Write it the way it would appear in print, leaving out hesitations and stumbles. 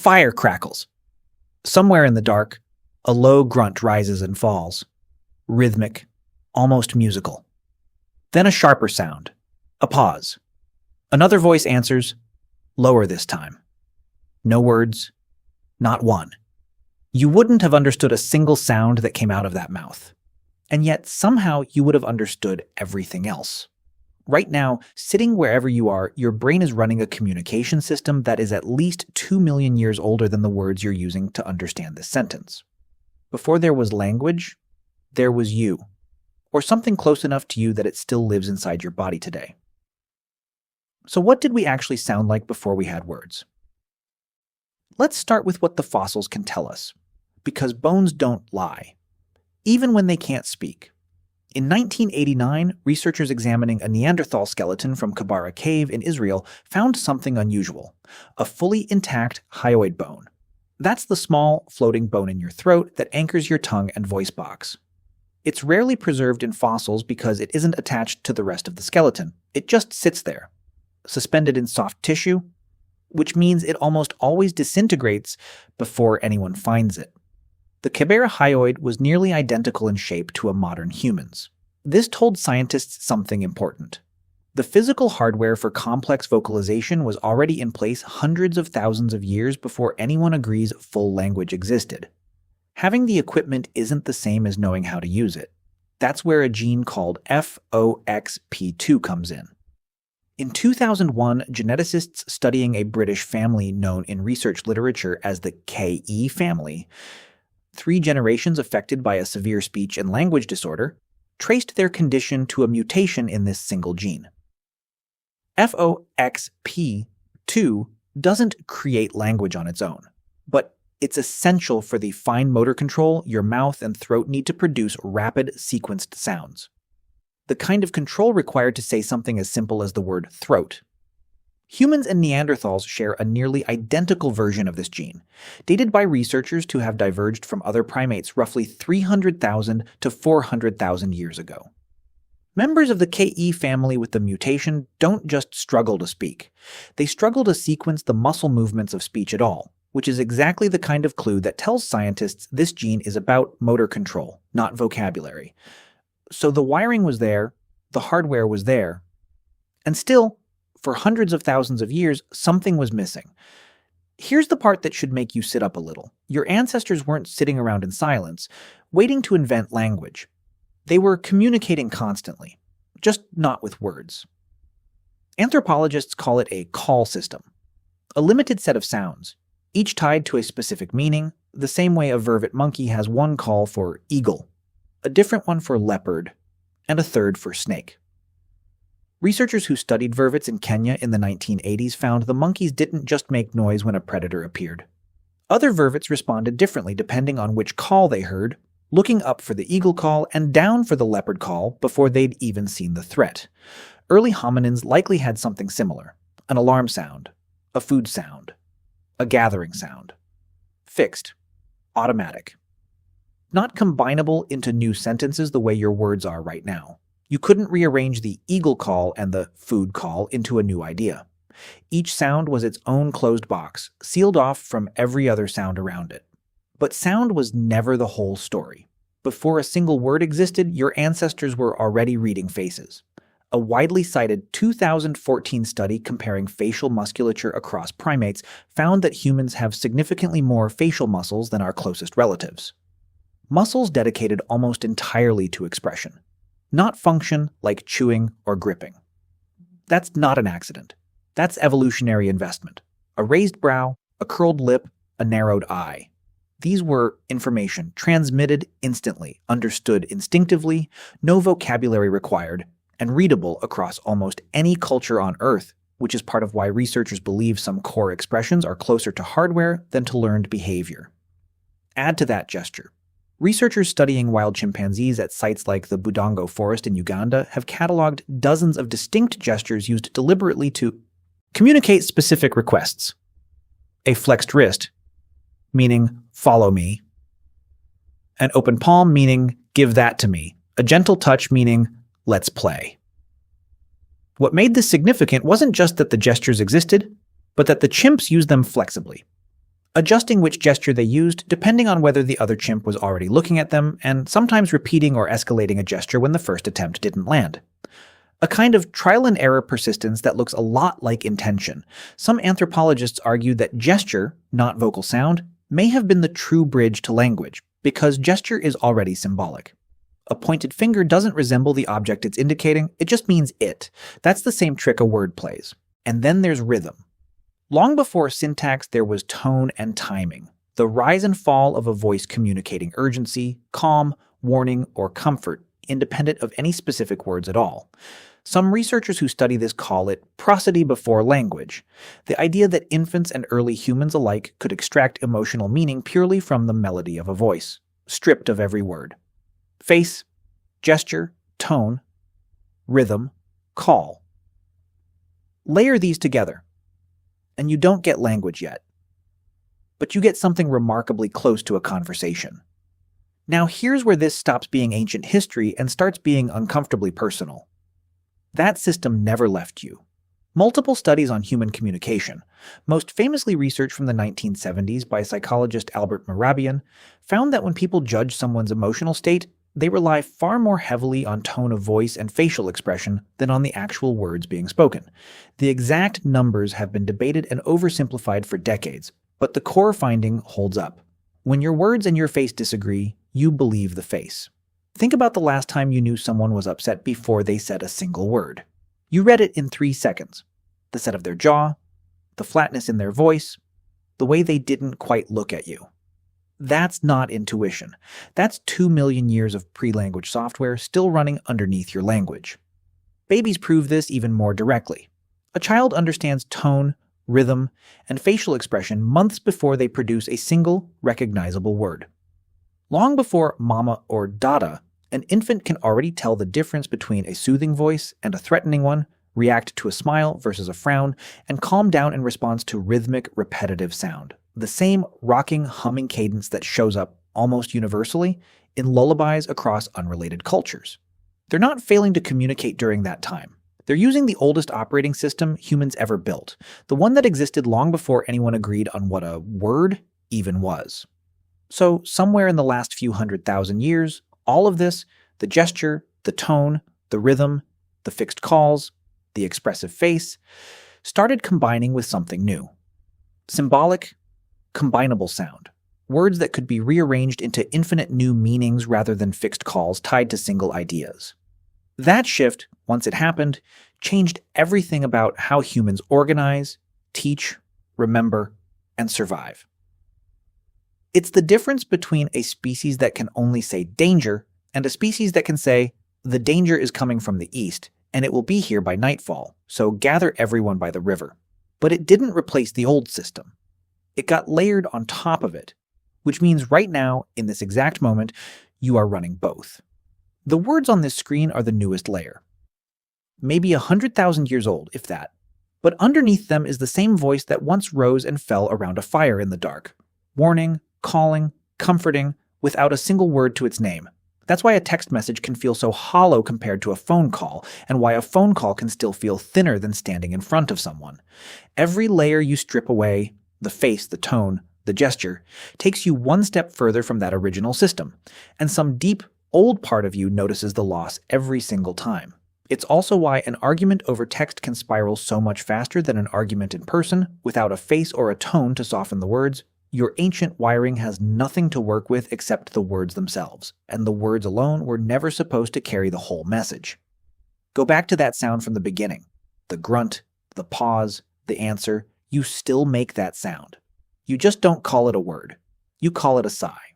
fire crackles. Somewhere in the dark, a low grunt rises and falls, rhythmic, almost musical. Then a sharper sound, a pause. Another voice answers, lower this time. No words, not one. You wouldn't have understood a single sound that came out of that mouth. And yet, somehow, you would have understood everything else. Right now, sitting wherever you are, your brain is running a communication system that is at least 2 million years older than the words you're using to understand this sentence. Before there was language, there was you, or something close enough to you that it still lives inside your body today. So what did we actually sound like before we had words? Let's start with what the fossils can tell us, because bones don't lie, even when they can't speak. In 1989, researchers examining a Neanderthal skeleton from Kibara Cave in Israel found something unusual, a fully intact hyoid bone. That's the small, floating bone in your throat that anchors your tongue and voice box. It's rarely preserved in fossils because it isn't attached to the rest of the skeleton. It just sits there, suspended in soft tissue, which means it almost always disintegrates before anyone finds it. The Kibera hyoid was nearly identical in shape to a modern human's. This told scientists something important. The physical hardware for complex vocalization was already in place hundreds of thousands of years before anyone agrees full language existed. Having the equipment isn't the same as knowing how to use it. That's where a gene called FOXP2 comes in. In 2001, geneticists studying a British family known in research literature as the KE family, 3 generations affected by a severe speech and language disorder, traced their condition to a mutation in this single gene. FOXP2 doesn't create language on its own, but it's essential for the fine motor control your mouth and throat need to produce rapid, sequenced sounds. The kind of control required to say something as simple as the word throat. Humans and Neanderthals share a nearly identical version of this gene, dated by researchers to have diverged from other primates roughly 300,000 to 400,000 years ago. Members of the KE family with the mutation don't just struggle to speak. They struggle to sequence the muscle movements of speech at all, which is exactly the kind of clue that tells scientists this gene is about motor control, not vocabulary. So the wiring was there, the hardware was there, and still, for hundreds of thousands of years, something was missing. Here's the part that should make you sit up a little. Your ancestors weren't sitting around in silence, waiting to invent language. They were communicating constantly, just not with words. Anthropologists call it a call system, a limited set of sounds, each tied to a specific meaning, the same way a vervet monkey has one call for eagle, a different one for leopard, and a third for snake. Researchers who studied vervets in Kenya in the 1980s found the monkeys didn't just make noise when a predator appeared. Other vervets responded differently depending on which call they heard, looking up for the eagle call and down for the leopard call before they'd even seen the threat. Early hominins likely had something similar: an alarm sound, a food sound, a gathering sound. Fixed, automatic. Not combinable into new sentences the way your words are right now. You couldn't rearrange the eagle call and the food call into a new idea. Each sound was its own closed box, sealed off from every other sound around it. But sound was never the whole story. Before a single word existed, your ancestors were already reading faces. A widely cited 2014 study comparing facial musculature across primates found that humans have significantly more facial muscles than our closest relatives. Muscles dedicated almost entirely to expression, not function like chewing or gripping. That's not an accident. That's evolutionary investment. A raised brow, a curled lip, a narrowed eye. These were information transmitted instantly, understood instinctively, no vocabulary required, and readable across almost any culture on Earth, which is part of why researchers believe some core expressions are closer to hardware than to learned behavior. Add to that gesture. Researchers studying wild chimpanzees at sites like the Budongo Forest in Uganda have cataloged dozens of distinct gestures used deliberately to communicate specific requests. A flexed wrist, meaning follow me. An open palm, meaning give that to me. A gentle touch, meaning let's play. What made this significant wasn't just that the gestures existed, but that the chimps used them flexibly. adjusting which gesture they used depending on whether the other chimp was already looking at them, and sometimes repeating or escalating a gesture when the first attempt didn't land. A kind of trial-and-error persistence that looks a lot like intention. Some anthropologists argue that gesture, not vocal sound, may have been the true bridge to language, because gesture is already symbolic. A pointed finger doesn't resemble the object it's indicating, it just means it. That's the same trick a word plays. And then there's rhythm. Long before syntax, there was tone and timing, the rise and fall of a voice communicating urgency, calm, warning, or comfort, independent of any specific words at all. Some researchers who study this call it prosody before language, the idea that infants and early humans alike could extract emotional meaning purely from the melody of a voice, stripped of every word. Face, gesture, tone, rhythm, call. Layer these together, and you don't get language yet. But you get something remarkably close to a conversation. Now here's where this stops being ancient history and starts being uncomfortably personal. That system never left you. Multiple studies on human communication, most famously research from the 1970s by psychologist Albert Mehrabian, found that when people judge someone's emotional state, they rely far more heavily on tone of voice and facial expression than on the actual words being spoken. The exact numbers have been debated and oversimplified for decades, but the core finding holds up. When your words and your face disagree, you believe the face. Think about the last time you knew someone was upset before they said a single word. You read it in 3 seconds. The set of their jaw, the flatness in their voice, the way they didn't quite look at you. That's not intuition. That's 2 million years of pre-language software still running underneath your language. Babies prove this even more directly. A child understands tone, rhythm, and facial expression months before they produce a single, recognizable word. Long before mama or dada, an infant can already tell the difference between a soothing voice and a threatening one, react to a smile versus a frown, and calm down in response to rhythmic, repetitive sound. The same rocking, humming cadence that shows up almost universally in lullabies across unrelated cultures. They're not failing to communicate during that time. They're using the oldest operating system humans ever built, the one that existed long before anyone agreed on what a word even was. So, somewhere in the last few 100,000 years, all of this, the gesture, the tone, the rhythm, the fixed calls, the expressive face, started combining with something new. Symbolic, combinable sound. Words that could be rearranged into infinite new meanings rather than fixed calls tied to single ideas. That shift, once it happened, changed everything about how humans organize, teach, remember, and survive. It's the difference between a species that can only say danger and a species that can say, the danger is coming from the east, and it will be here by nightfall, so gather everyone by the river. But it didn't replace the old system. It got layered on top of it, which means right now, in this exact moment, you are running both. The words on this screen are the newest layer. Maybe 100,000 years old, if that. But underneath them is the same voice that once rose and fell around a fire in the dark. Warning, calling, comforting, without a single word to its name. That's why a text message can feel so hollow compared to a phone call, and why a phone call can still feel thinner than standing in front of someone. Every layer you strip away, the face, the tone, the gesture, takes you one step further from that original system, and some deep, old part of you notices the loss every single time. It's also why an argument over text can spiral so much faster than an argument in person, without a face or a tone to soften the words. Your ancient wiring has nothing to work with except the words themselves, and the words alone were never supposed to carry the whole message. Go back to that sound from the beginning. The grunt, the pause, the answer, you still make that sound. You just don't call it a word. You call it a sigh.